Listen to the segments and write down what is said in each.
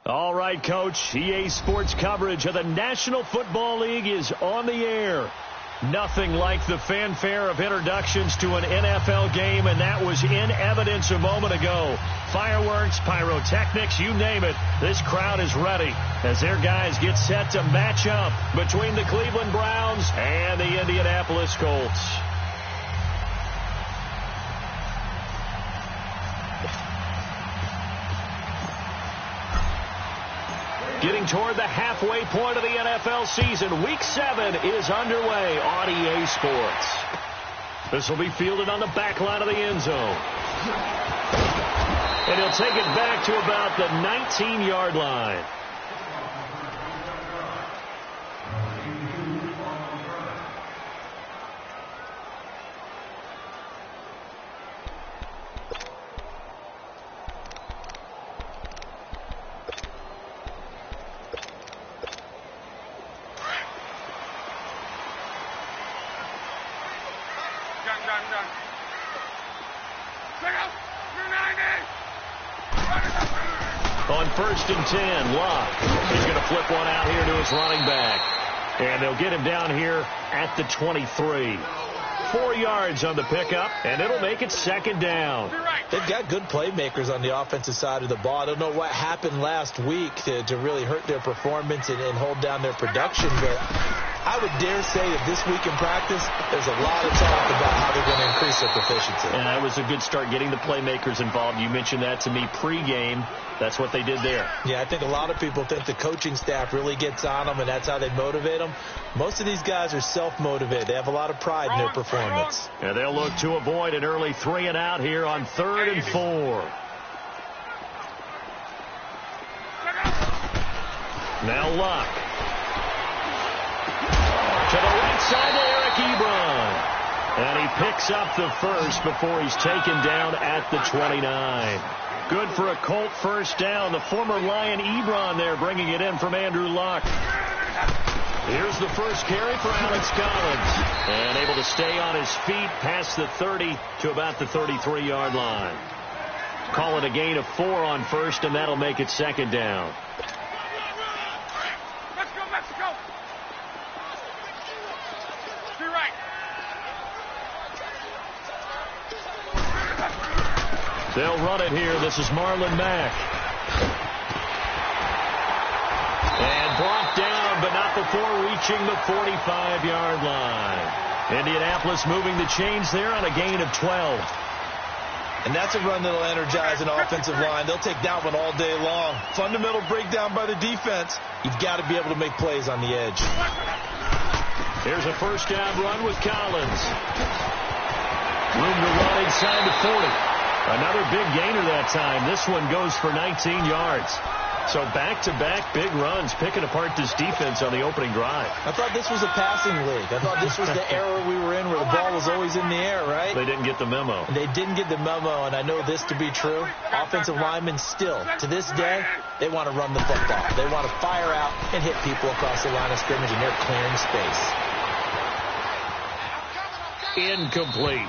All right, Coach. EA Sports coverage of the National Football League is on the air. Nothing like the fanfare of introductions to an NFL game, and that was in evidence a moment ago. Fireworks, pyrotechnics, you name it. This crowd is ready as their guys get set to match up between the Cleveland Browns and the Indianapolis Colts. Getting toward the halfway point of the NFL season, Week 7 is underway on EA Sports. This will be fielded on the back line of the end zone. And he'll take it back to about the 19-yard line. On 1st and 10, Locke. He's going to flip one out here to his running back. And they'll get him down here at the 23. 4 yards on the pickup, and it'll make it 2nd down. They've got good playmakers on the offensive side of the ball. I don't know what happened last week to really hurt their performance and hold down their production, but I would dare say that this week in practice, there's a lot of talk about how they're going to increase their proficiency. And that was a good start, getting the playmakers involved. You mentioned that to me pregame. That's what they did there. Yeah, I think a lot of people think the coaching staff really gets on them, and that's how they motivate them. Most of these guys are self-motivated. They have a lot of pride in their performance. And they'll look to avoid an early 3 and out here on 3rd and 4. Now Luck. To the right side to Eric Ebron. And he picks up the first before he's taken down at the 29. Good for a Colt first down. The former Lion Ebron there bringing it in from Andrew Luck. Here's the first carry for Alex Collins. And able to stay on his feet past the 30 to about the 33-yard line. Call it a gain of 4 on first, and that'll make it 2nd down. Let's go, Mexico! To your right. They'll run it here. This is Marlon Mack. And brought down, but not before reaching the 45-yard line. Indianapolis moving the chains there on a gain of 12. And that's a run that'll energize an offensive line. They'll take that one all day long. Fundamental breakdown by the defense. You've got to be able to make plays on the edge. Here's a first down run with Collins. Room to run inside the 40. Another big gainer that time. This one goes for 19 yards. So back-to-back big runs, picking apart this defense on the opening drive. I thought this was a passing league. I thought this was the era we were in where the ball was always in the air, right? They didn't get the memo. They didn't get the memo, and I know this to be true. Offensive linemen still, to this day, they want to run the football. They want to fire out and hit people across the line of scrimmage, and they're clearing space. Incomplete.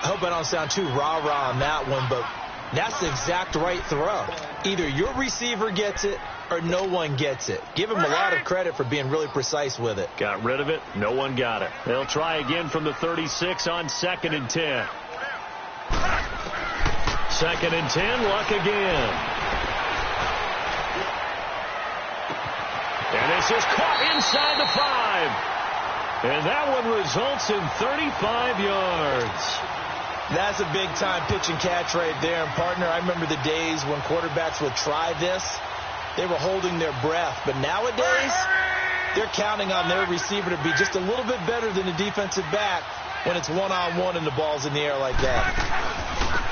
I hope I don't sound too rah-rah on that one, but that's the exact right throw. Either your receiver gets it or no one gets it. Give him a lot of credit for being really precise with it. Got rid of it. No one got it. They'll try again from the 36 on 2nd and 10. 2nd and 10, Luck again. And this is caught inside the 5. And that one results in 35 yards. That's a big-time pitch and catch right there. And, partner, I remember the days when quarterbacks would try this. They were holding their breath. But nowadays, they're counting on their receiver to be just a little bit better than the defensive back when it's one-on-one and the ball's in the air like that.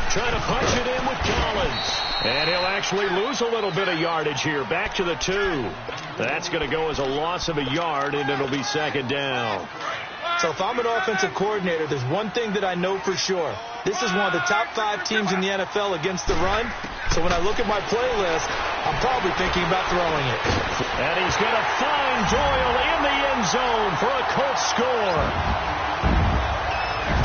Trying to punch it in with Collins. And he'll actually lose a little bit of yardage here. Back to the 2. That's going to go as a loss of a yard, and it'll be 2nd down. So if I'm an offensive coordinator, there's one thing that I know for sure. This is one of the top 5 teams in the NFL against the run. So when I look at my playlist, I'm probably thinking about throwing it. And he's going to find Doyle in the end zone for a Colts score.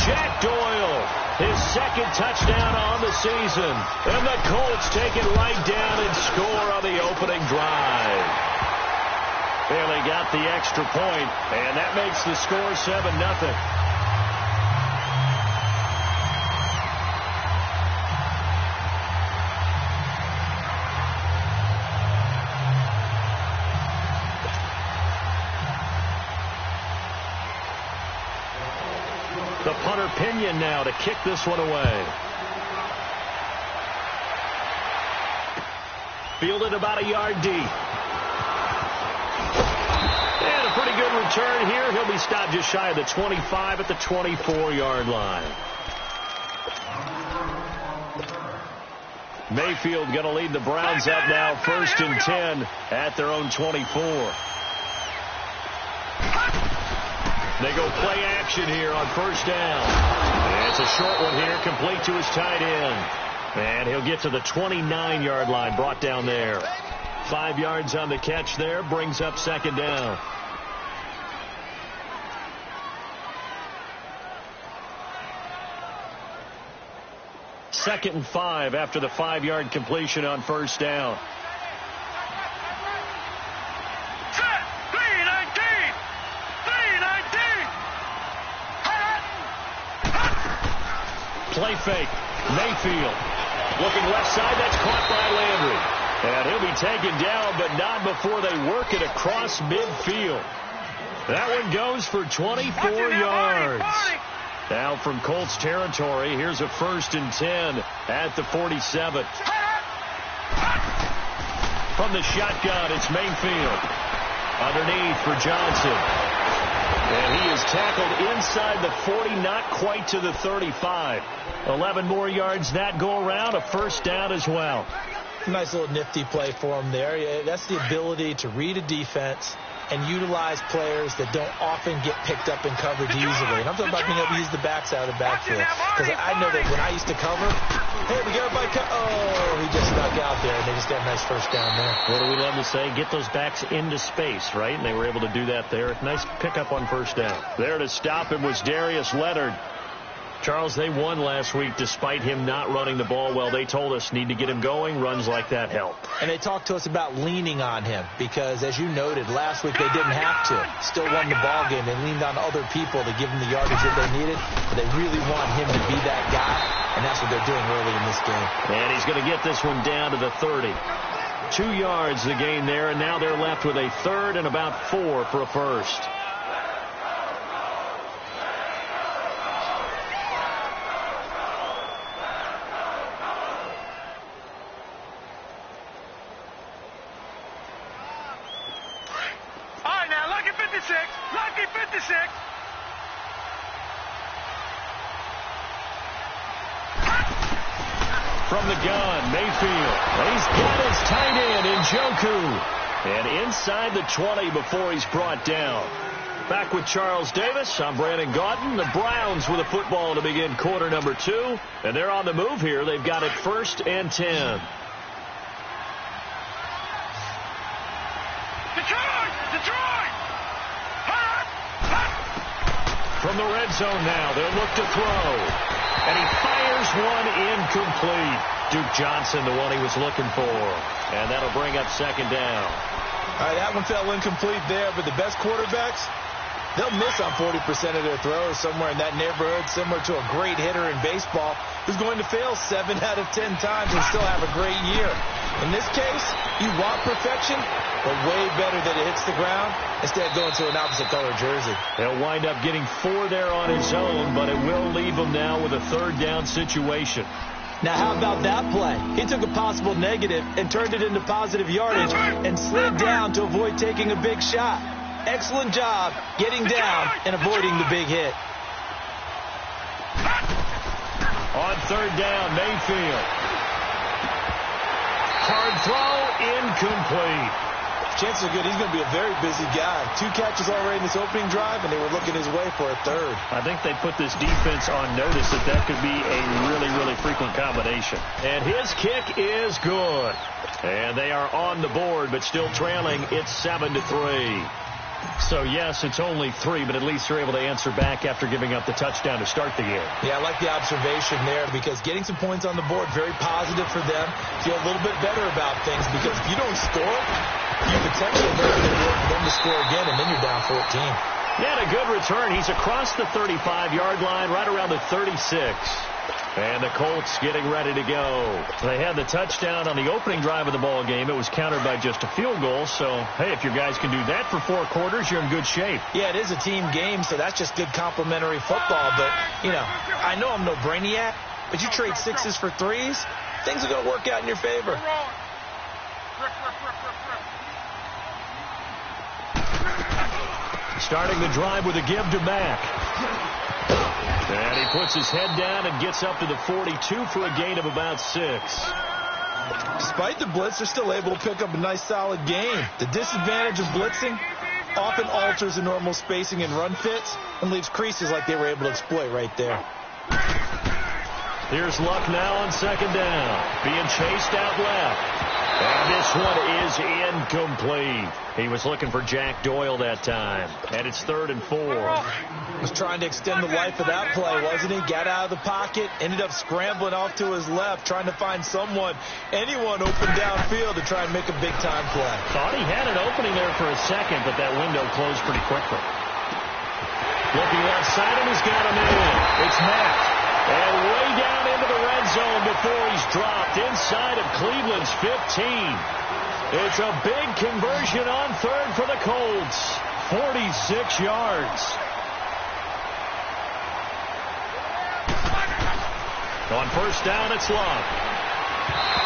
Jack Doyle His second touchdown on the season. And the Colts take it right down and score on the opening drive. And they got the extra point, and that makes the score 7-0. The punter Pinion now to kick this one away. Fielded about a yard deep. And a pretty good return here. He'll be stopped just shy of the 25 at the 24-yard line. Mayfield going to lead the Browns up now, 1st and 10 at their own 24. They go play action here on 1st down. And it's a short one here, complete to his tight end. And he'll get to the 29-yard line, brought down there. 5 yards on the catch there, brings up 2nd down. Second and 5 after the 5-yard completion on 1st down. Play fake. Mayfield looking left side. That's caught by Landry. And he'll be taken down, but not before they work it across midfield. That one goes for 24 yards. Now from Colts territory, here's a 1st and 10 at the 47. From the shotgun, it's Mayfield. Underneath for Johnson. And he is tackled inside the 40, not quite to the 35. 11 more yards that go around, a 1st down as well. Nice little nifty play for him there. That's the ability to read a defense and utilize players that don't often get picked up in coverage easily. And I'm talking about being able to use the backside of the backfield. Because I know that when I used to cover, hey, we got everybody oh, he just snuck out there, and they just got a nice 1st down there. What do we love to say? Get those backs into space, right? And they were able to do that there. Nice pickup on 1st down. There to stop him was Darius Leonard. Charles, they won last week despite him not running the ball well. They told us need to get him going. Runs like that help. And they talked to us about leaning on him because, as you noted, last week they didn't have to. Still won the ball game. They leaned on other people to give them the yardage that they needed. But they really want him to be that guy, and that's what they're doing early in this game. And he's going to get this one down to the 30. 2 yards the gain there, and now they're left with a 3rd and about 4 for a 1st. Lucky 56. From the gun, Mayfield. He's got his tight end in Njoku. And inside the 20 before he's brought down. Back with Charles Davis, I'm Brandon Gaudin. The Browns with a football to begin quarter number 2. And they're on the move here. They've got it 1st and 10. Detroit! From the red zone now, they'll look to throw. And he fires one incomplete. Duke Johnson, the one he was looking for. And that'll bring up 2nd down. All right, that one fell incomplete there, but the best quarterbacks, they'll miss on 40% of their throws, somewhere in that neighborhood, similar to a great hitter in baseball who's going to fail 7 out of 10 times and still have a great year. In this case, you want perfection, but way better that it hits the ground instead of going to an opposite color jersey. He'll wind up getting 4 there on his own, but it will leave him now with a 3rd down situation. Now, how about that play? He took a possible negative and turned it into positive yardage and slid down to avoid taking a big shot. Excellent job getting down and avoiding the big hit. On 3rd down, Mayfield. Hard throw, incomplete. Chances are good he's going to be a very busy guy. 2 catches already in this opening drive, and they were looking his way for a 3rd. I think they put this defense on notice that could be a really, really frequent combination. And his kick is good. And they are on the board, but still trailing. It's 7-3. So, yes, it's only 3, but at least they're able to answer back after giving up the touchdown to start the game. Yeah, I like the observation there because getting some points on the board, very positive for them. Feel a little bit better about things because if you don't score, you potentially open the door for them to score again, and then you're down 14. Yeah, a good return. He's across the 35-yard line, right around the 36. And the Colts getting ready to go. They had the touchdown on the opening drive of the ball game. It was countered by just a field goal. So, hey, if your guys can do that for 4 quarters, you're in good shape. Yeah, it is a team game, so that's just good complimentary football. But, you know, I know I'm no brainiac, but you trade 6s for 3s, things are going to work out in your favor. Starting the drive with a give to Mack. And he puts his head down and gets up to the 42 for a gain of about 6. Despite the blitz, they're still able to pick up a nice, solid game. The disadvantage of blitzing often alters the normal spacing and run fits and leaves creases like they were able to exploit right there. Here's Luck now on second down. Being chased out left. And this one is incomplete. He was looking for Jack Doyle that time. And it's 3rd and 4. Was trying to extend the life of that play, wasn't he? Got out of the pocket, ended up scrambling off to his left, trying to find anyone open downfield to try and make a big-time play. Thought he had an opening there for a second, but that window closed pretty quickly. Looking left side, and he's got him in. It's Mack. And way down into the red zone before he's dropped inside of Cleveland's 15. It's a big conversion on 3rd for the Colts. 46 yards. On first down, it's Luck.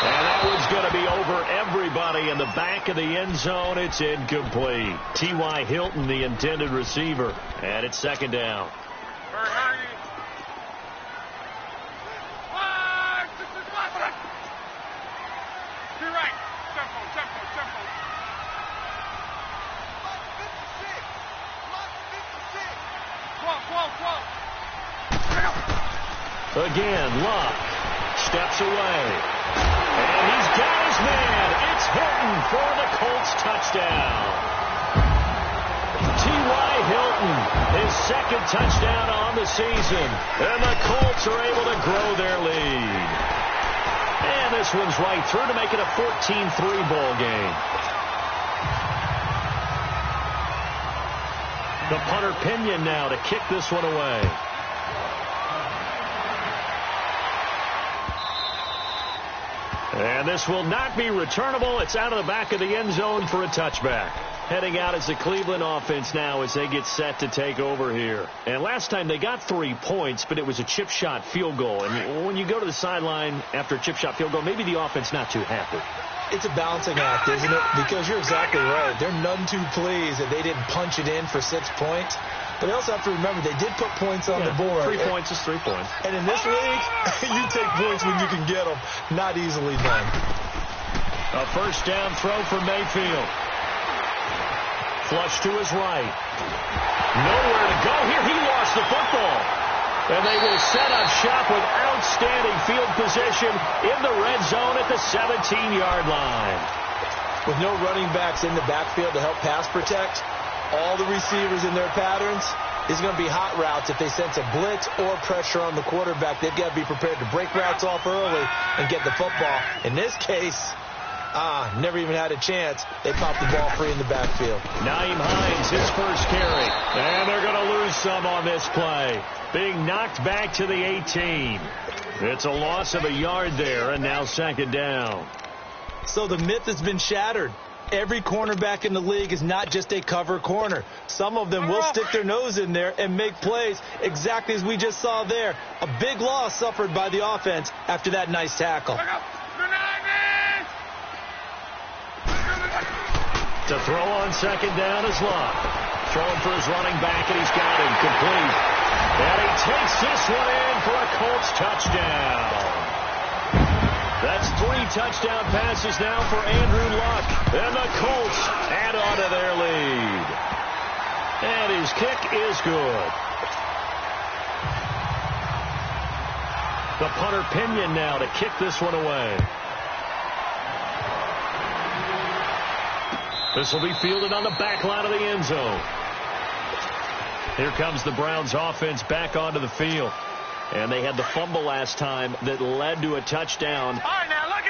And that one's going to be over everybody in the back of the end zone. It's incomplete. T.Y. Hilton, the intended receiver. And it's 2nd down. Again, Luck steps away. And he's got his man. It's Hilton for the Colts touchdown. T.Y. Hilton, his 2nd touchdown on the season. And the Colts are able to grow their lead. And this one's right through to make it a 14-3 ball game. The punter Pinion now to kick this one away. And this will not be returnable. It's out of the back of the end zone for a touchback. Heading out is the Cleveland offense now as they get set to take over here. And last time they got 3 points, but it was a chip shot field goal. And when you go to the sideline after a chip shot field goal, maybe the offense not too happy. It's a balancing act, isn't it? Because you're exactly right. They're none too pleased that they didn't punch it in for 6 points. But they also have to remember they did put points on the board. 3 points is 3 points. And in this league, you take points when you can get them. Not easily done. A first down throw for Mayfield. Flush to his right. Nowhere to go here. He lost the football. And they will set up shop with outstanding field position in the red zone at the 17-yard line. With no running backs in the backfield to help pass protect, all the receivers in their patterns is going to be hot routes. If they sense a blitz or pressure on the quarterback, they've got to be prepared to break routes off early and get the football. In this case, never even had a chance. They popped the ball free in the backfield. Nyheim Hines, his first carry. And they're going to lose some on this play. Being knocked back to the 18. It's a loss of a yard there, and now 2nd down. So the myth has been shattered. Every cornerback in the league is not just a cover corner. Some of them will stick their nose in there and make plays exactly as we just saw there. A big loss suffered by the offense after that nice tackle. To throw on 2nd down is Luck. Throwing for his running back, and he's got him complete. And he takes this one in for a Colts touchdown. That's 3 touchdown passes now for Andrew Luck. And the Colts add on to their lead. And his kick is good. The punter Pinion now to kick this one away. This will be fielded on the back line of the end zone. Here comes the Browns offense back onto the field. And they had the fumble last time that led to a touchdown.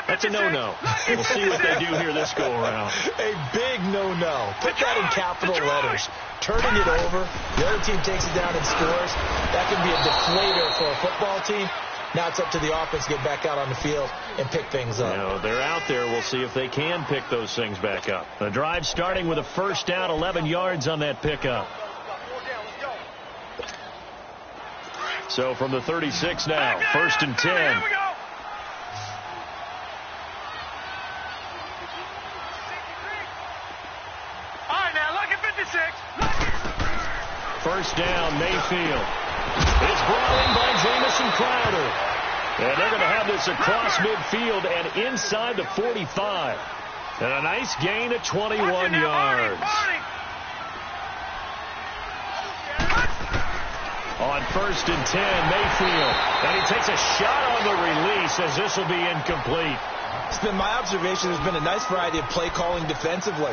That's a no-no. We'll see what they do here this go-around. A big no-no. Put that in capital letters. Turning it over, the other team takes it down and scores. That can be a deflator for a football team. Now it's up to the offense to get back out on the field and pick things up. You know, they're out there. We'll see if they can pick those things back up. The drive starting with a first down, 11 yards on that pickup. So from the 36 now, first and 10. Here we go. All right, now, look at 56. First down, Mayfield. It's brought in by Jamison Crowder. And they're going to have this across midfield and inside the 45. And a nice gain of 21 yards. On first and 10, Mayfield. And he takes a shot on the release as this will be incomplete. It's been my observation there's been a nice variety of play calling defensively.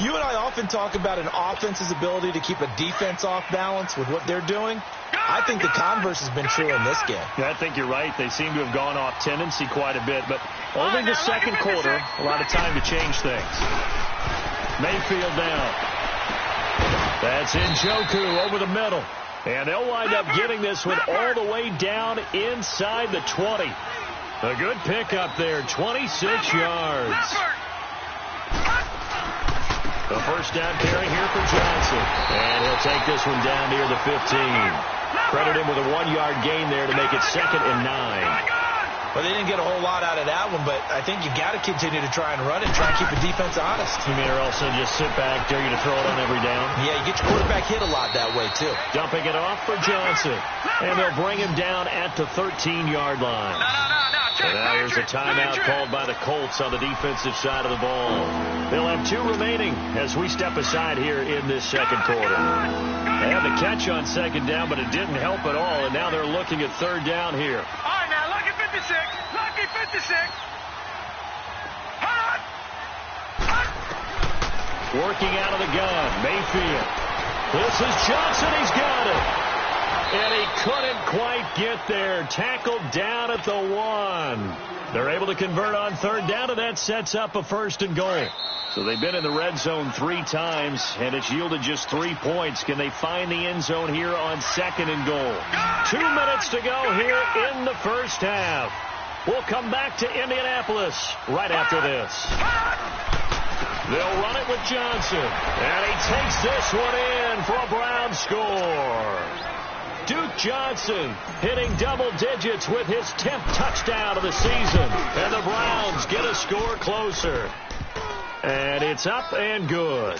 You and I often talk about an offense's ability to keep a defense off balance with what they're doing. I think the converse has been true in this game. Yeah, I think you're right. They seem to have gone off tendency quite a bit, but only the second quarter, a lot of time to change things. Mayfield down. That's Njoku over the middle. And they'll wind up getting this one all the way down inside the 20. A good pickup there, 26 yards. The first down carry here for Johnson. And he'll take this one down near the 15. Credit him with a 1-yard gain there to make it 2nd and 9. Well, they didn't get a whole lot out of that one, but I think you got to continue to try and run it, try and keep the defense honest. You mean or else they'll just sit back, dare you to throw it on every down? Yeah, you get your quarterback hit a lot that way, too. Dumping it off for Johnson. And they'll bring him down at the 13-yard line. And now here's a timeout called by the Colts on the defensive side of the ball. They'll have 2 remaining as we step aside here in this second quarter. They had the catch on second down, but it didn't help at all. And now they're looking at third down here. All right, now, look at 56. Lucky 56. Hot. Working out of the gun, Mayfield. This is Johnson. He's got it. And he couldn't quite get there. Tackled down at the 1. They're able to convert on third down, and that sets up a first and goal. So they've been in the red zone 3 times, and it's yielded just 3 points. Can they find the end zone here on second and goal? 2 minutes to go here in the first half. We'll come back to Indianapolis right after this. They'll run it with Johnson, and he takes this one in for a Brown score. Duke Johnson hitting double digits with his 10th touchdown of the season. And the Browns get a score closer. And it's up and good.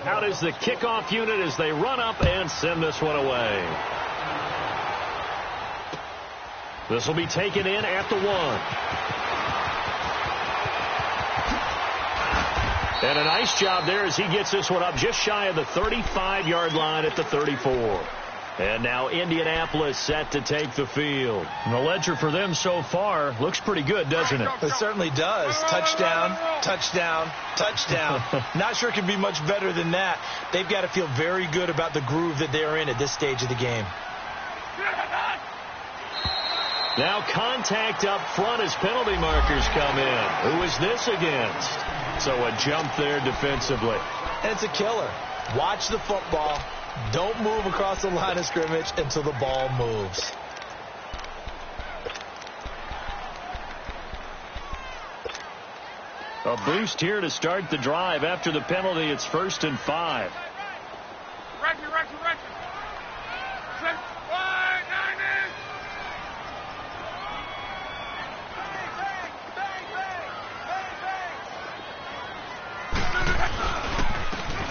Out is the kickoff unit as they run up and send this one away. This will be taken in at the 1. And a nice job there as he gets this one up just shy of the 35-yard line at the 34. And now Indianapolis set to take the field. And the ledger for them so far looks pretty good, doesn't it? It certainly does. Touchdown, touchdown, touchdown. Not sure it can be much better than that. They've got to feel very good about the groove that they're in at this stage of the game. Now contact up front as penalty markers come in. Who is this against? So a jump there defensively. And it's a killer. Watch the football. Don't move across the line of scrimmage until the ball moves. A boost here to start the drive. After the penalty, it's 1st and 5.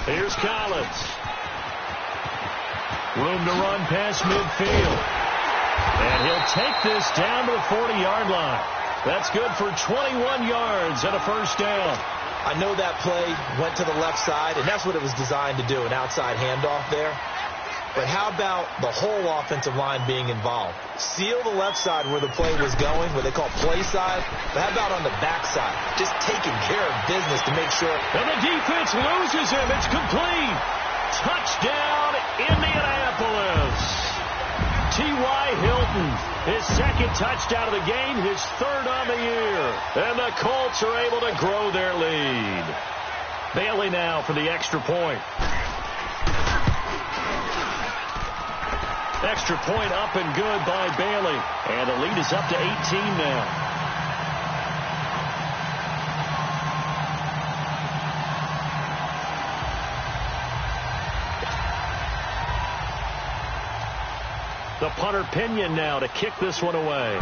Here's Collins. Room to run past midfield. And he'll take this down to the 40-yard line. That's good for 21 yards and a first down. I know that play went to the left side, and that's what it was designed to do, an outside handoff there. but how about the whole offensive line being involved? Seal the left side where the play was going, what they call play side, but how about on the back side? Just taking care of business to make sure. And the defense loses him. It's complete. Touchdown, Indianapolis. T.Y. Hilton, his second touchdown of the game, his third on the year. And the Colts are able to grow their lead. Bailey now for the extra point. Extra point up and good by Bailey. And the lead is up to 18 now. The punter Pinion now to kick this one away.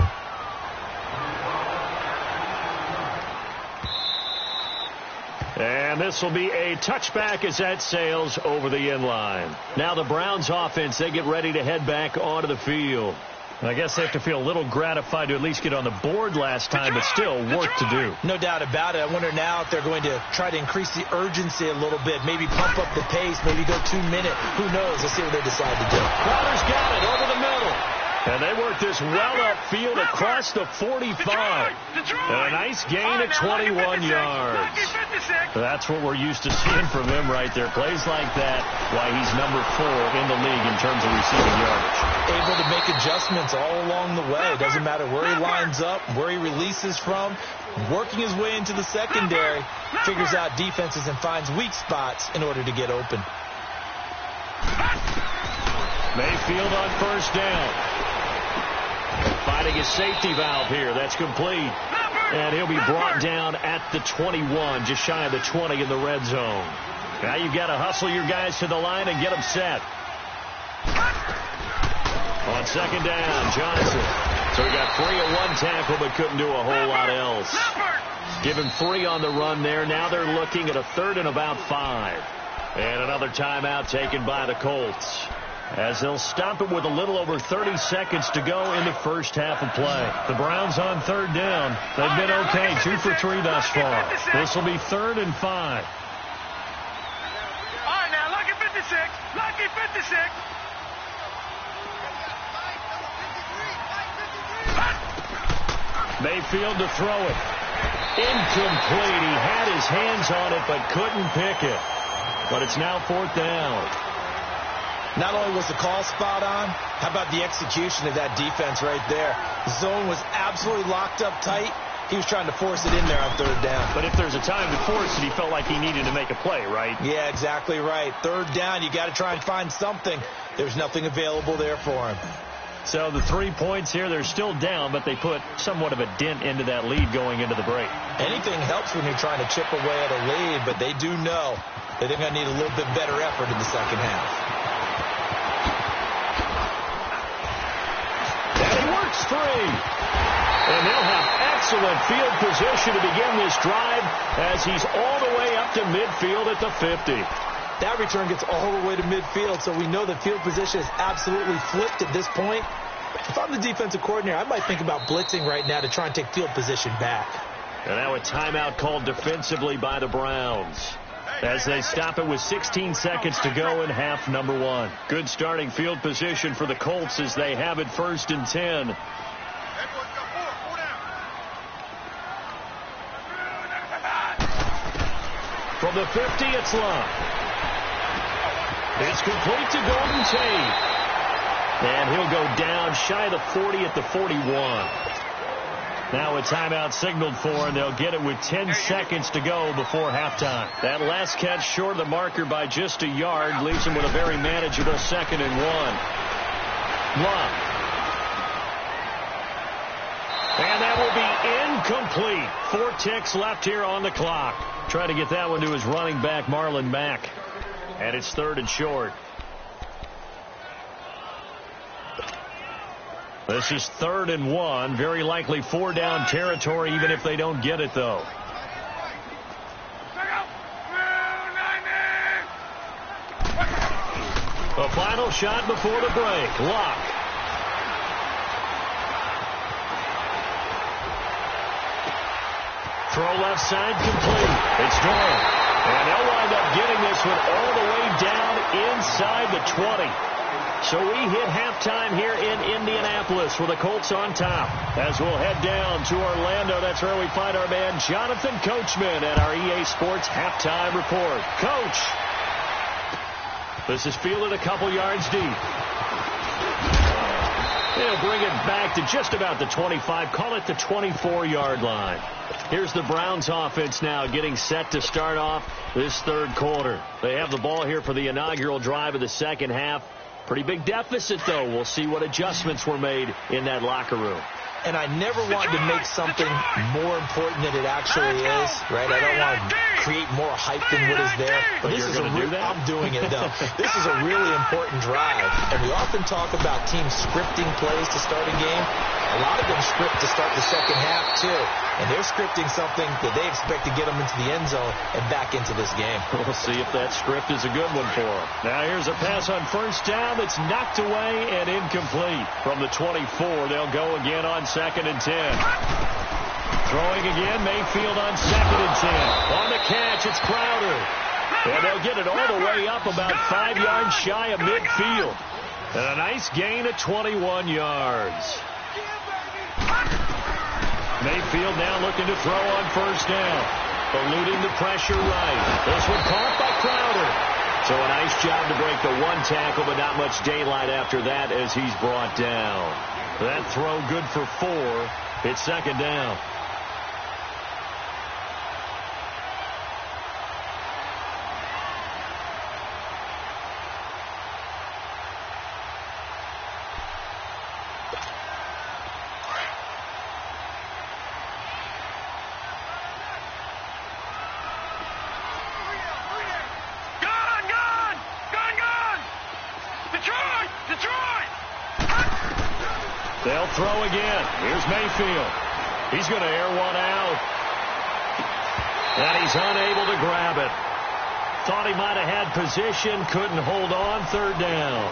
And this will be a touchback as that sails over the end line. Now the Browns offense, they get ready to head back onto the field. I guess they have to feel a little gratified to at least get on the board last time, but still work to do. No doubt about it. I wonder now if they're going to try to increase the urgency a little bit, maybe pump up the pace, maybe go 2 minute. Who knows? Let's see what they decide to do. Crowder's got it over the middle. And they work this well upfield across the 45. And a nice gain of 21 yards. That's what we're used to seeing from him right there. Plays like that, why he's number 4 in the league in terms of receiving yardage. Able to make adjustments all along the way. Doesn't matter where he lines up, where he releases from. Working his way into the secondary. Figures out defenses and finds weak spots in order to get open. Mayfield on first down. Finding his safety valve here. That's complete. And he'll be brought down at the 21, just shy of the 20 in the red zone. Now you've got to hustle your guys to the line and get them set. On second down, Johnson. So he got free at one tackle but couldn't do a whole lot else. Give him 3 on the run there. Now they're looking at a 3rd and about 5. And another timeout taken by the Colts, as they'll stop it with a little over 30 seconds to go in the first half of play. The Browns on third down. They've been okay, 2 for 3 thus far. This will be 3rd and 5. All right, now, lucky 56. Lucky 56. Mayfield to throw it. Incomplete. He had his hands on it but couldn't pick it. But it's now 4th down. Not only was the call spot on, how about the execution of that defense right there? The zone was absolutely locked up tight. He was trying to force it in there on 3rd down. But if there's a time to force it, he felt like he needed to make a play, right? Yeah, exactly right. 3rd down, you got to try and find something. There's nothing available there for him. So the 3 points here, they're still down, but they put somewhat of a dent into that lead going into the break. Anything helps when you're trying to chip away at a lead, but they do know that they're going to need a little bit better effort in the second half. Free. And they'll have excellent field position to begin this drive as he's all the way up to midfield at the 50. That return gets all the way to midfield, so we know the field position is absolutely flipped at this point. If I'm the defensive coordinator, I might think about blitzing right now to try and take field position back. And now a timeout called defensively by the Browns, as they stop it with 16 seconds to go in half number 1. Good starting field position for the Colts as they have it 1st and 10. From the 50, it's Love. It's complete to Golden Tate. And he'll go down shy of the 40 at the 41. Now a timeout signaled for, and they'll get it with 10 seconds to go before halftime. That last catch short of the marker by just a yard leaves him with a very manageable 2nd and 1. Love. And that will be incomplete. 4 ticks left here on the clock. Try to get that one to his running back, Marlon Mack. And it's 3rd and short. This is 3rd and 1. Very likely 4 down territory, even if they don't get it, though. The final shot before the break. Lock. Throw left side complete. It's Durham. And they'll wind up getting this one all the way down inside the 20. So we hit halftime here in Indianapolis with the Colts on top. As we'll head down to Orlando, that's where we find our man Jonathan Coachman at our EA Sports Halftime Report. Coach, this is fielded a couple yards deep. They'll bring it back to just about the 25, call it the 24-yard line. Here's the Browns offense now getting set to start off this third quarter. They have the ball here for the inaugural drive of the second half. Pretty big deficit, though. We'll see what adjustments were made in that locker room. And I never wanted to make something more important than it actually is, right? I don't want to create more hype than what is there. But this is I'm doing it, though. This is a really important drive. And we often talk about teams scripting plays to start a game. A lot of them script to start the second half, too. And they're scripting something that they expect to get them into the end zone and back into this game. We'll see if that script is a good one for them. Now here's a pass on first down that's knocked away and incomplete. From the 24, they'll go again on 2nd and 10. Throwing again, Mayfield on 2nd and 10. On the catch, it's Crowder. And they'll get it all the way up about 5 yards shy of midfield. And a nice gain of 21 yards. Mayfield now looking to throw on first down. Eluding the pressure right. This one caught by Crowder. So a nice job to break the one tackle, but not much daylight after that as he's brought down. That throw good for 4. It's second down. They'll throw again. Here's Mayfield. He's going to air one out. And he's unable to grab it. Thought he might have had position. Couldn't hold on. Third down.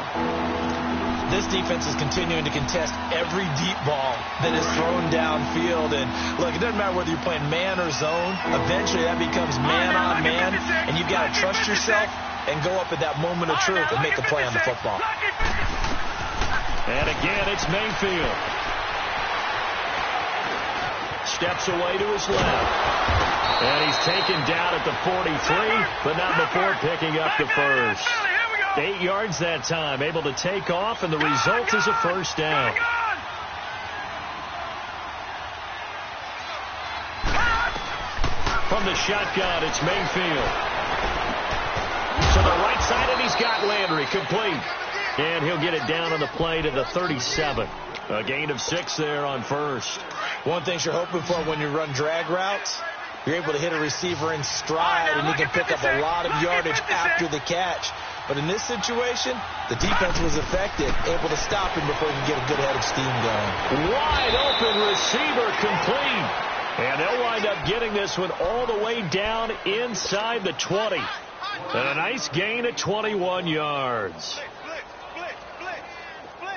This defense is continuing to contest every deep ball that is thrown downfield. And, look, it doesn't matter whether you're playing man or zone. Eventually that becomes man on man. And you've got to trust yourself and go up at that moment of truth and make a play on the football. And again, it's Mayfield. Steps away to his left. And he's taken down at the 43, but not before picking up the first. 8 yards that time, able to take off, and the result is a first down. From the shotgun, it's Mayfield. To the right side, and he's got Landry complete. And he'll get it down on the play to the 37. A gain of 6 there on first. One thing you're hoping for when you run drag routes, you're able to hit a receiver in stride, and he can pick up a lot of yardage after the catch. But in this situation, the defense was effective, able to stop him before he could get a good head of steam going. Wide open receiver complete. And they'll wind up getting this one all the way down inside the 20. And a nice gain of 21 yards.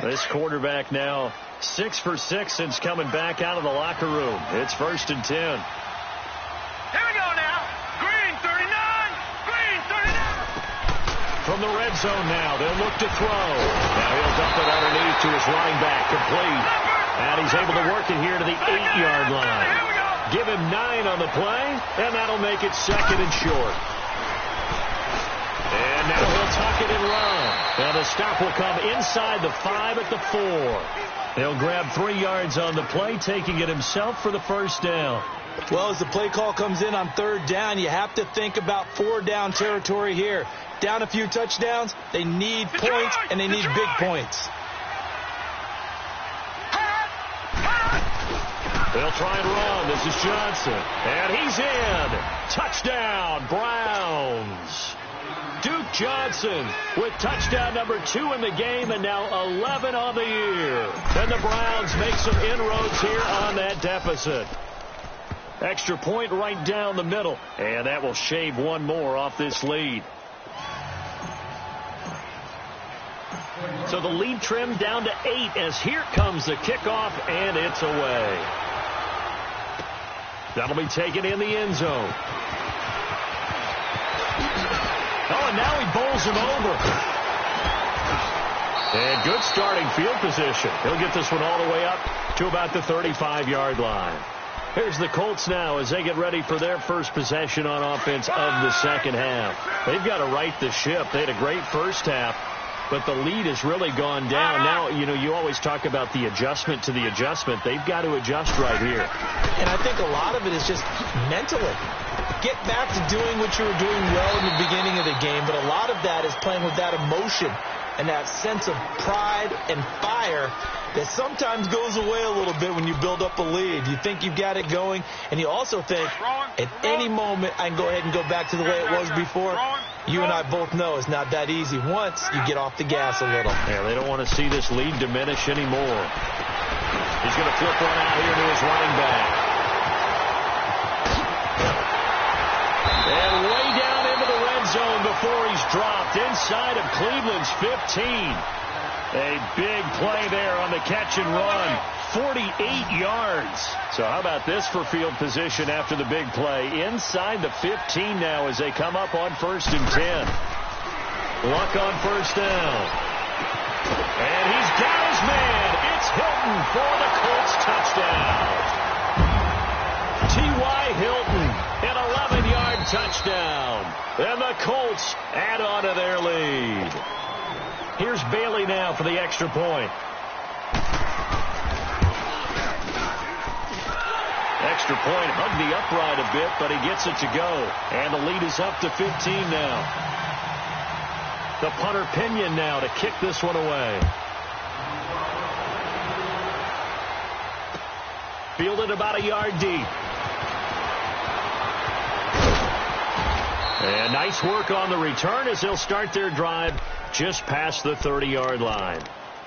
This quarterback now 6 for 6 since coming back out of the locker room. It's 1st and 10. Here we go now. Green 39. Green 39. From the red zone now, they'll look to throw. Now he'll dump it underneath to his running back, complete. And he's able to work it here to the 8-yard line. Give him 9 on the play, and that'll make it 2nd and short. And now he'll tuck it and run. And the stop will come inside the 5 at the 4. He'll grab 3 yards on the play, taking it himself for the first down. Well, as the play call comes in on 3rd down, you have to think about 4-down territory here. Down a few touchdowns, they need points, and they need big points. They'll try and run. This is Johnson. And he's in. Touchdown, Browns. Duke Johnson with touchdown number 2 in the game, and now 11 on the year. And the Browns make some inroads here on that deficit. Extra point right down the middle, and that will shave one more off this lead. So the lead trimmed down to 8 as here comes the kickoff, and it's away. That'll be taken in the end zone. Oh, and now he bowls him over. And good starting field position. He'll get this one all the way up to about the 35-yard line. Here's the Colts now as they get ready for their first possession on offense of the second half. They've got to right the ship. They had a great first half, but the lead has really gone down. Now, you always talk about the adjustment to the adjustment. They've got to adjust right here. And I think a lot of it is just mentally. Get back to doing what you were doing well in the beginning of the game, but a lot of that is playing with that emotion and that sense of pride and fire that sometimes goes away a little bit when you build up a lead. You think you've got it going, and you also think at any moment I can go ahead and go back to the way it was before. You and I both know it's not that easy once you get off the gas a little. Yeah, they don't want to see this lead diminish anymore. He's going to flip one out here to his running back. And way down into the red zone before he's dropped inside of Cleveland's 15. A big play there on the catch and run. 48 yards. So how about this for field position after the big play? Inside the 15 now as they come up on 1st and 10. Luck on first down. And he's got his man. It's Hilton for the Colts touchdown. T.Y. Hilton, an 11-yard touchdown. And the Colts add on to their lead. Here's Bailey now for the extra point. Extra point hugged the upright a bit, but he gets it to go. And the lead is up to 15 now. The punter Pinion now to kick this one away. Fielded about a yard deep. And nice work on the return as they'll start their drive just past the 30-yard line.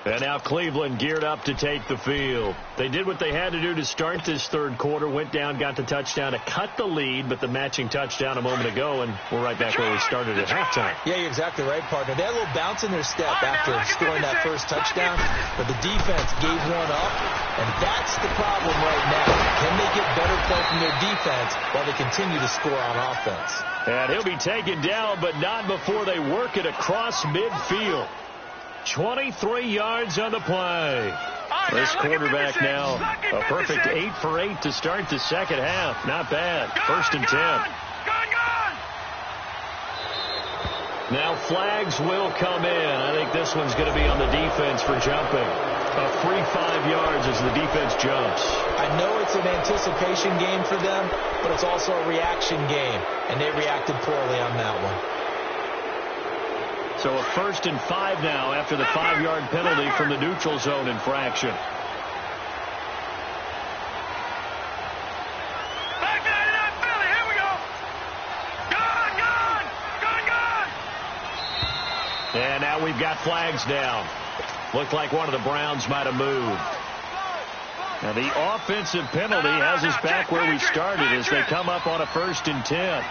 And now Cleveland geared up to take the field. They did what they had to do to start this third quarter, went down, got the touchdown to cut the lead, but the matching touchdown a moment ago, and we're right back where we started at halftime. Yeah, you're exactly right, partner. They had a little bounce in their step after scoring that first touchdown, but the defense gave one up, and that's the problem right now. Can they get better play from their defense while they continue to score on offense? And he'll be taken down, but not before they work it across midfield. 23 yards on the play. This quarterback now, a perfect 8 for 8 to start the second half. Not bad. 1st and 10. Now flags will come in. I think this one's going to be on the defense for jumping. A free 5 yards as the defense jumps. I know it's an anticipation game for them, but it's also a reaction game, and they reacted poorly on that one. So a 1st and 5 now after the 5-yard penalty from the neutral zone infraction. And now we've got flags down. Looked like one of the Browns might have moved. Now the offensive penalty has us back where we started as they come up on a 1st and 10.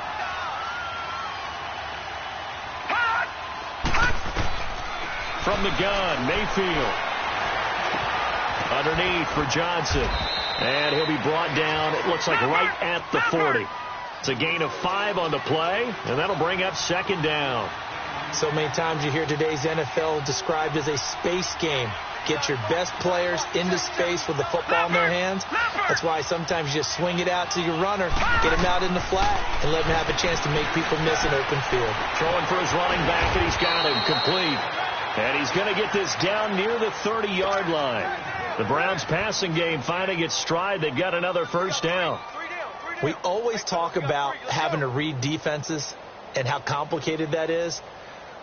From the gun, Mayfield. Underneath for Johnson. And he'll be brought down, it looks like right at the 40. It's a gain of 5 on the play, and that'll bring up 2nd down. So many times you hear today's NFL described as a space game. Get your best players into space with the football in their hands. That's why sometimes you just swing it out to your runner, get him out in the flat, and let him have a chance to make people miss an open field. Throwing for his running back, and he's got him complete. And he's going to get this down near the 30-yard line. The Browns passing game finding its stride. They've got another 1st down. We always talk about having to read defenses and how complicated that is.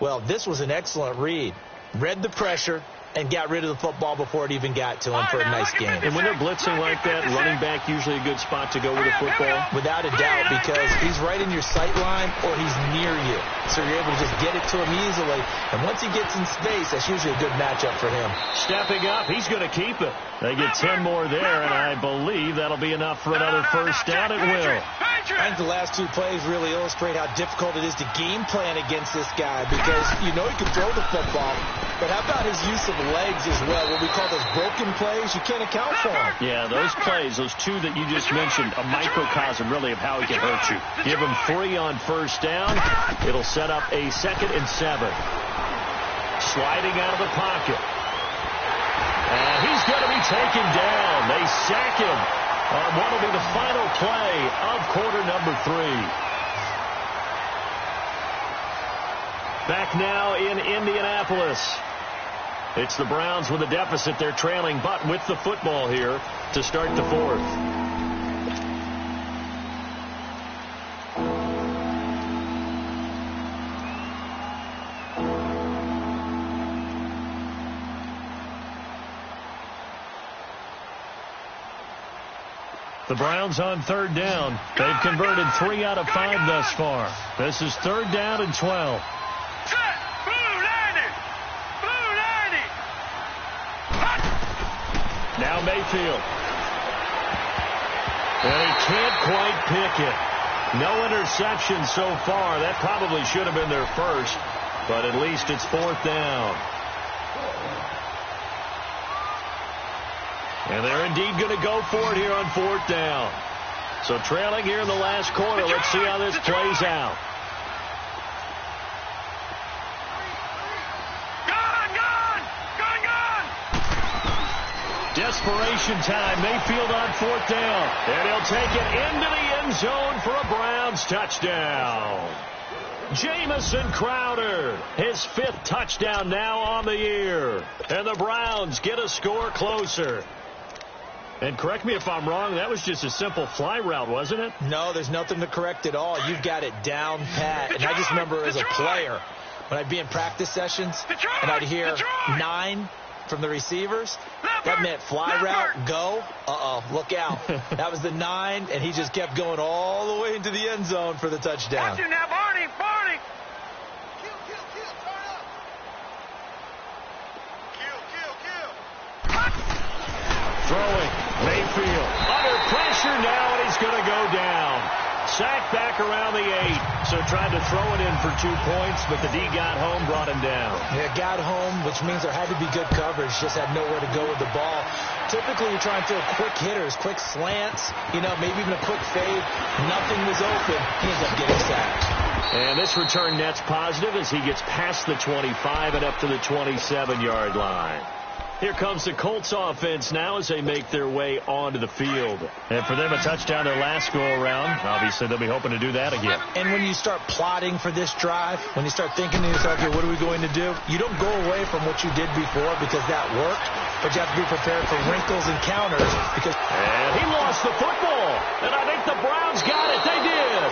Well, this was an excellent read. Read the pressure and got rid of the football before it even got to him for a nice game. And when they're blitzing like that, running back usually a good spot to go with the football? Without a doubt, because he's right in your sight line or he's near you. So you're able to just get it to him easily. And once he gets in space, that's usually a good matchup for him. Stepping up, he's going to keep it. They get 10 more there, and I believe that'll be enough for another 1st down. It will. I think the last 2 plays really illustrate how difficult it is to game plan against this guy because you know he can throw the football, but how about his use of legs as well? What we call those broken plays, you can't account for them. Yeah, those plays, those 2 that you just mentioned, a microcosm really of how he can hurt you. Give him 3 on 1st down. It'll set up a 2nd and 7. sliding out of the pocket. And he's going to be taken down. They sack him on what will be the final play of quarter number 3. Back now in Indianapolis. It's the Browns with a deficit. They're trailing, but with the football here to start the 4th. The Browns on 3rd down. They've converted 3 out of 5 thus far. This is 3rd down and 12. Now Mayfield. And he can't quite pick it. No interception so far. That probably should have been their first, but at least it's 4th down. And they're indeed going to go for it here on 4th down. So trailing here in the last quarter. Let's see how this plays out. Desperation time. Mayfield on 4th down. And he'll take it into the end zone for a Browns touchdown. Jamison Crowder, his 5th touchdown now on the year. And the Browns get a score closer. And correct me if I'm wrong, that was just a simple fly route, wasn't it? No, there's nothing to correct at all. You've got it down pat. And I just remember as a player, when I'd be in practice sessions, and I'd hear 9 from the receivers, that meant fly route, go, look out. That was the 9, and he just kept going all the way into the end zone for the touchdown. Watch him now, Barney, Barney. Throwing, Mayfield, under pressure now, and he's going to go down. Sacked back around the 8, so tried to throw it in for 2 points, but the D got home, brought him down. Yeah, got home, which means there had to be good coverage, just had nowhere to go with the ball. Typically, you're trying to throw quick hitters, quick slants, maybe even a quick fade. Nothing was open. He ends up getting sacked. And this return net's positive as he gets past the 25 and up to the 27-yard line. Here comes the Colts offense now as they make their way onto the field. And for them, a touchdown their last go-around. Obviously, they'll be hoping to do that again. And when you start plotting for this drive, when you start thinking to yourself, okay, what are we going to do? You don't go away from what you did before because that worked, but you have to be prepared for wrinkles and counters. And he lost the football. And I think the Browns got it. They did.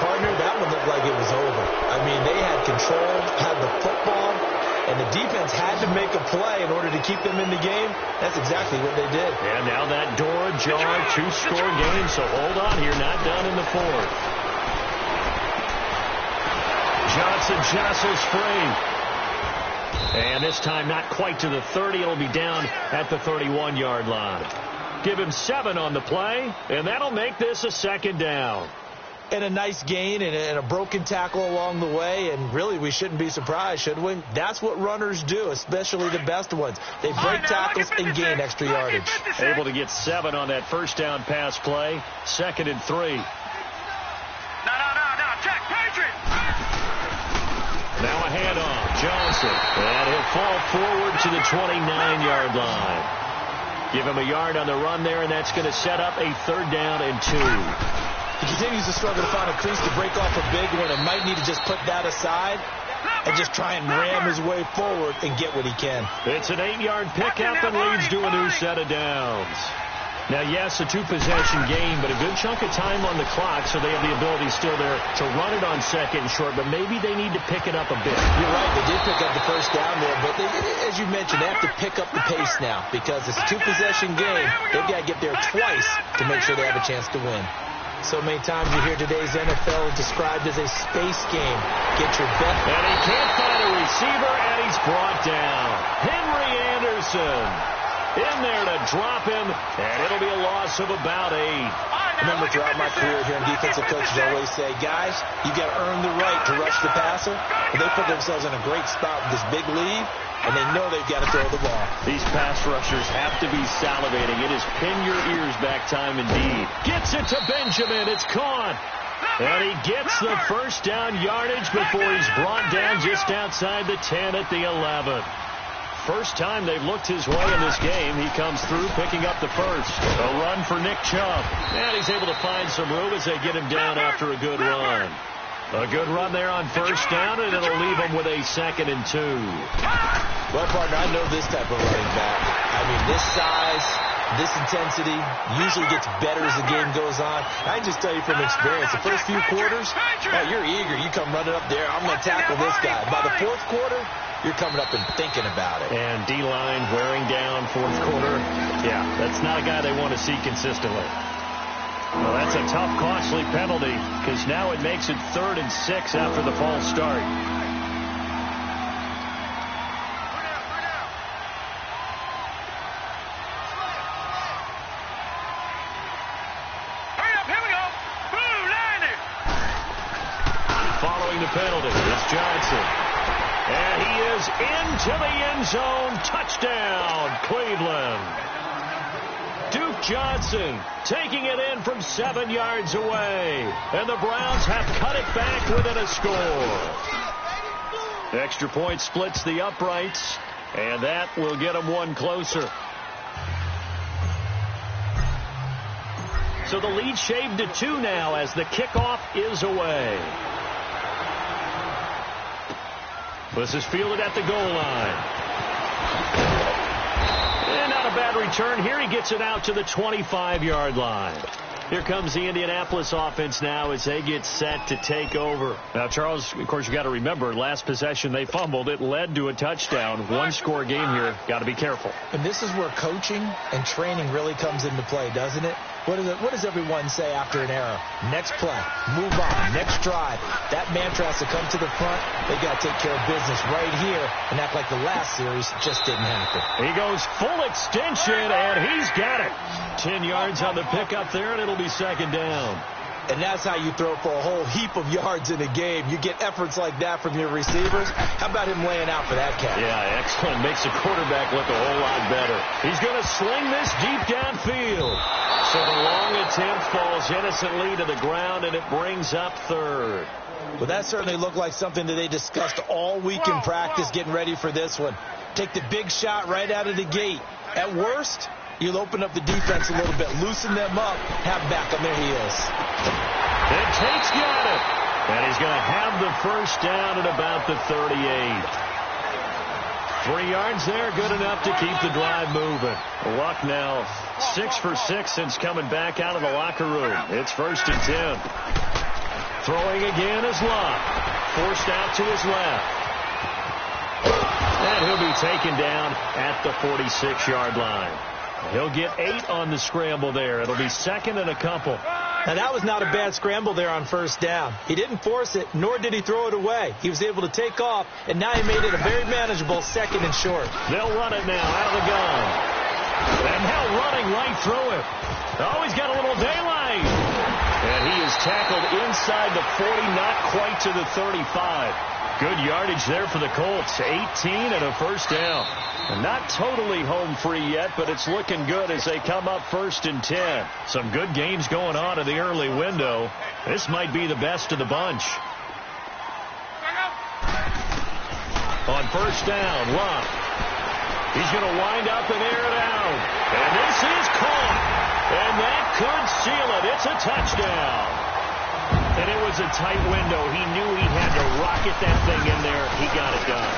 Partner, that one looked like it was over. I mean, they had control, had the football, and the defense had to make a play in order to keep them in the game. That's exactly what they did. And now that door ajar, 2-score game, so hold on here, not done in the 4th. Johnson jostles free. And this time not quite to the 30. It'll be down at the 31-yard line. Give him 7 on the play, and that'll make this a 2nd down. And a nice gain and a broken tackle along the way. And really, we shouldn't be surprised, should we? That's what runners do, especially the best ones. They break tackles and gain extra yardage. Able to get 7 on that first down pass play. 2nd and 3. No, check, Patriot. Now a handoff. Johnson. And he'll fall forward to the 29-yard line. Give him a yard on the run there, and that's going to set up a 3rd down and 2. He continues to struggle to find a crease to break off a big one and might need to just put that aside and just try and ram his way forward and get what he can. It's an 8-yard pickup and leads to a new set of downs. Now, yes, a 2-possession game, but a good chunk of time on the clock, so they have the ability still there to run it on 2nd and short, but maybe they need to pick it up a bit. You're right, they did pick up the first down there, but as you mentioned, they have to pick up the pace now because it's a 2-possession game. They've got to get there twice to make sure they have a chance to win. So many times you hear today's NFL described as a space game. Get your best. And he can't find a receiver, and he's brought down. Henry Anderson in there to drop him, and it'll be a loss of about 8. Remember, throughout my career here in defensive coaches, I always say, guys, you got to earn the right to rush the passer. But they put themselves in a great spot with this big lead, and they know they've got to throw the ball. These pass rushers have to be salivating. It is pin your ears back time indeed. Gets it to Benjamin. It's caught. And he gets the first down yardage before he's brought down just outside the 10 at the 11. First time they've looked his way in this game. He comes through picking up the first. A run for Nick Chubb. And he's able to find some room as they get him down after a good run. A good run there on first down, and it'll leave him with a 2nd and 2. Well, partner, I know this type of running back. I mean, this size, this intensity usually gets better as the game goes on. I just tell you from experience, the first few quarters, you're eager. You come running up there, I'm going to tackle this guy. By the fourth quarter, you're coming up and thinking about it. And D-line wearing down fourth quarter. Yeah, that's not a guy they want to see consistently. Well, that's a tough, costly penalty because now it makes it 3rd and 6 after the false start. Hurry up, here we go. Blue line it. Following the penalty, it's Johnson. And he is into the end zone. Touchdown, Cleveland. Duke Johnson taking it in from 7 yards away. And the Browns have cut it back within a score. Extra point splits the uprights, and that will get them one closer. So the lead shaved to 2 now as the kickoff is away. This is fielded at the goal line. And not a bad return here. He gets it out to the 25-yard line. Here comes the Indianapolis offense now as they get set to take over. Now, Charles, of course, you got to remember, last possession they fumbled. It led to a touchdown. One-score game here. Got to be careful. And this is where coaching and training really comes into play, doesn't it? What does everyone say after an error? Next play, move on, next drive. That mantra has to come to the front. They got to take care of business right here and act like the last series just didn't happen. He goes full extension, and he's got it. 10 yards on the pickup there, and it'll be 2nd down. And that's how you throw for a whole heap of yards in a game. You get efforts like that from your receivers. How about him laying out for that catch? Yeah, excellent. Makes the quarterback look a whole lot better. He's going to sling this deep downfield. So the long attempt falls innocently to the ground, and it brings up 3rd. Well, that certainly looked like something that they discussed all week in practice getting ready for this one. Take the big shot right out of the gate. At worst, you'll open up the defense a little bit, loosen them up, have back on their heels. And Tate's got it. And he's going to have the first down at about the 38. 3 yards there, good enough to keep the drive moving. Luck now 6 for 6 since coming back out of the locker room. It's 1st and 10. Throwing again is Luck. Forced out to his left. And he'll be taken down at the 46-yard line. He'll get 8 on the scramble there. It'll be 2nd and a couple. Now, that was not a bad scramble there on first down. He didn't force it, nor did he throw it away. He was able to take off, and now he made it a very manageable 2nd and short. They'll run it now out of the gun. And now running right through it. Oh, he's got a little daylight. And he is tackled inside the 40, not quite to the 35. Good yardage there for the Colts. 18 and a first down. And not totally home free yet, but it's looking good as they come up 1st and 10. Some good games going on in the early window. This might be the best of the bunch. On first down, Luck. He's going to wind up and air it out. And this is caught. And that could seal it. It's a touchdown. And it was a tight window. He knew he had to rocket that thing in there. He got it done.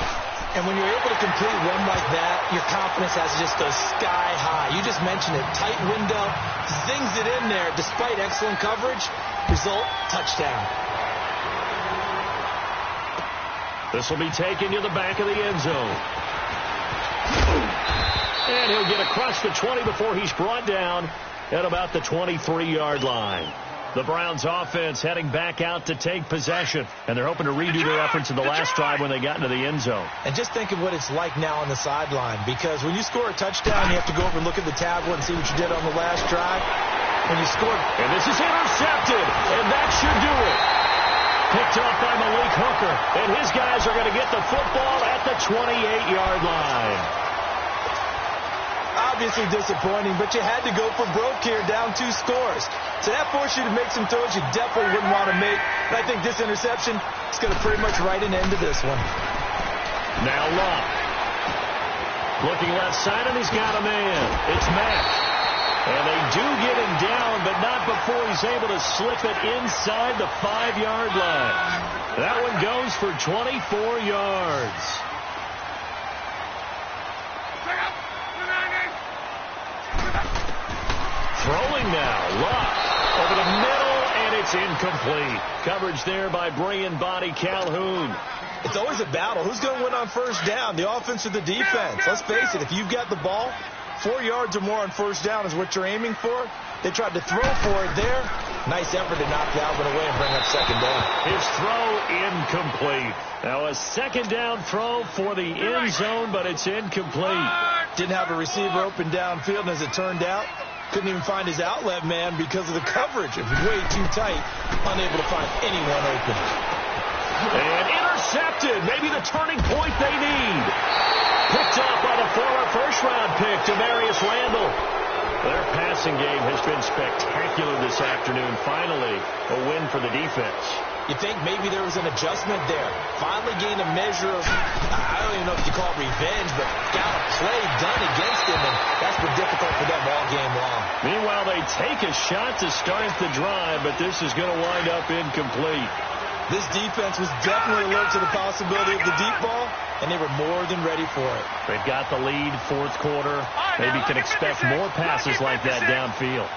And when you're able to complete one like that, your confidence has just goes sky high. You just mentioned it. Tight window, zings it in there despite excellent coverage. Result, touchdown. This will be taken to the back of the end zone. And he'll get across the 20 before he's brought down at about the 23-yard line. The Browns offense heading back out to take possession. And they're hoping to redo their efforts in the last drive when they got into the end zone. And just think of what it's like now on the sideline. Because when you score a touchdown, you have to go over and look at the tablet and see what you did on the last drive. When you scored. And this is intercepted. And that should do it. Picked off by Malik Hooker. And his guys are going to get the football at the 28-yard line. obviously disappointing, but you had to go for broke here, down 2 scores. So that forced you to make some throws you definitely wouldn't want to make. And I think this interception is going to pretty much write an end to this one. Now Luck. Looking left side, and he's got a man. It's Mack. And they do get him down, but not before he's able to slip it inside the 5-yard line. That one goes for 24 yards. Throwing now, Luck over the middle, and it's incomplete. Coverage there by Brian Body Calhoun. It's always a battle. Who's going to win on first down, the offense or the defense? Let's face it, if you've got the ball, 4 yards or more on first down is what you're aiming for. They tried to throw for it there. Nice effort to knock Galvin away and bring up second down. His throw incomplete. Now a second down throw for the end zone, but it's incomplete. Didn't have a receiver open downfield, and as it turned out, couldn't even find his outlet man because of the coverage. It was way too tight, unable to find anyone open. And intercepted. Maybe the turning point they need. Picked up by the former first-round pick, Demarius Randall. Their passing game has been spectacular this afternoon. Finally, a win for the defense. You think maybe there was an adjustment there. Finally gained a measure of, I don't even know if you call it revenge, but got a play done against him, and that's been difficult for them all game long. Meanwhile, they take a shot to start the drive, but this is going to wind up incomplete. This defense was definitely alert to the possibility of the deep ball, and they were more than ready for it. They've got the lead, fourth quarter. Maybe can expect more passes like that downfield.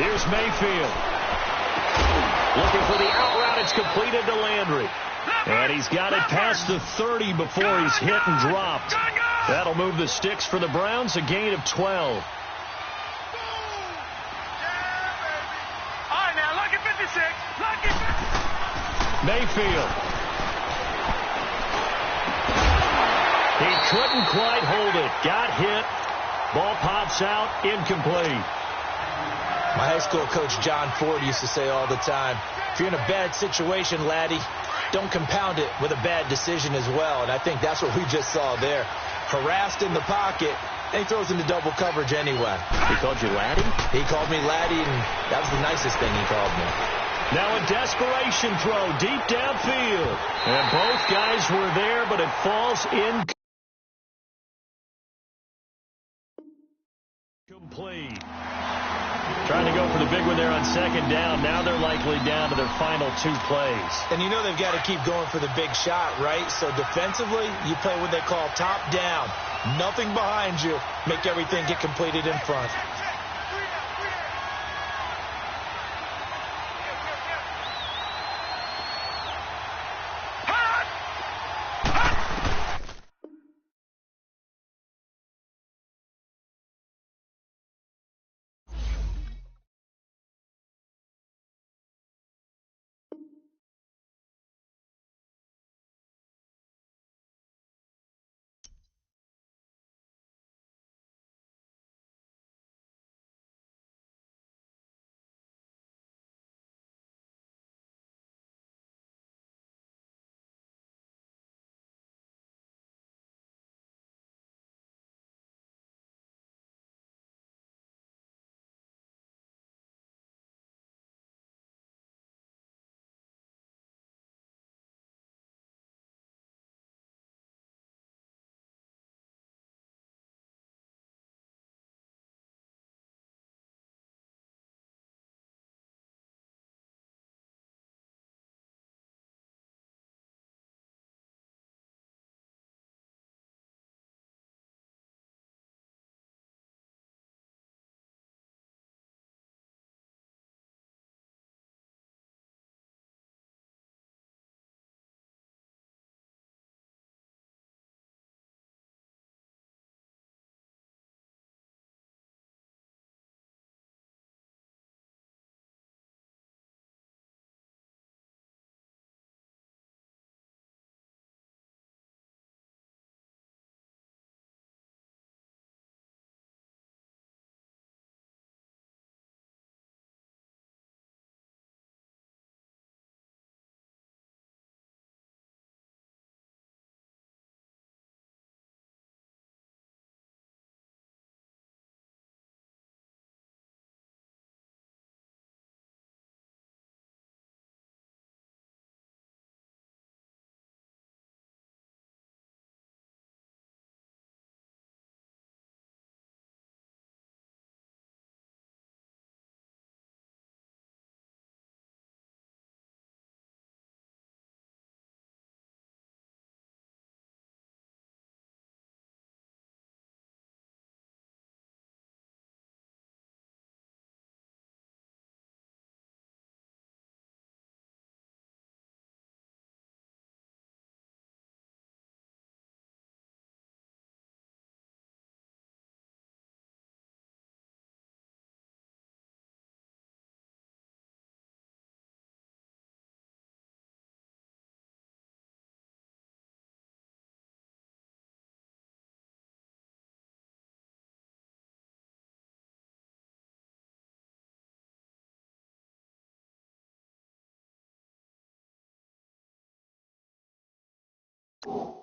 Here's Mayfield. Looking for the out route. It's completed to Landry. And he's got it past the 30 before he's hit and dropped. That'll move the sticks for the Browns, a gain of 12. Mayfield. He couldn't quite hold it. Got hit. Ball pops out. Incomplete. My high school coach, John Ford, used to say all the time, if you're in a bad situation, laddie, don't compound it with a bad decision as well. And I think that's what we just saw there. Harassed in the pocket, and he throws into double coverage anyway. He called you laddie? He called me laddie, and that was the nicest thing he called me. Now a desperation throw deep downfield. And both guys were there, but it falls incomplete. Trying to go for the big one there on second down. Now they're likely down to their final 2 plays. And you know they've got to keep going for the big shot, right? So defensively, you play what they call top down. Nothing behind you. Make everything get completed in front. 1.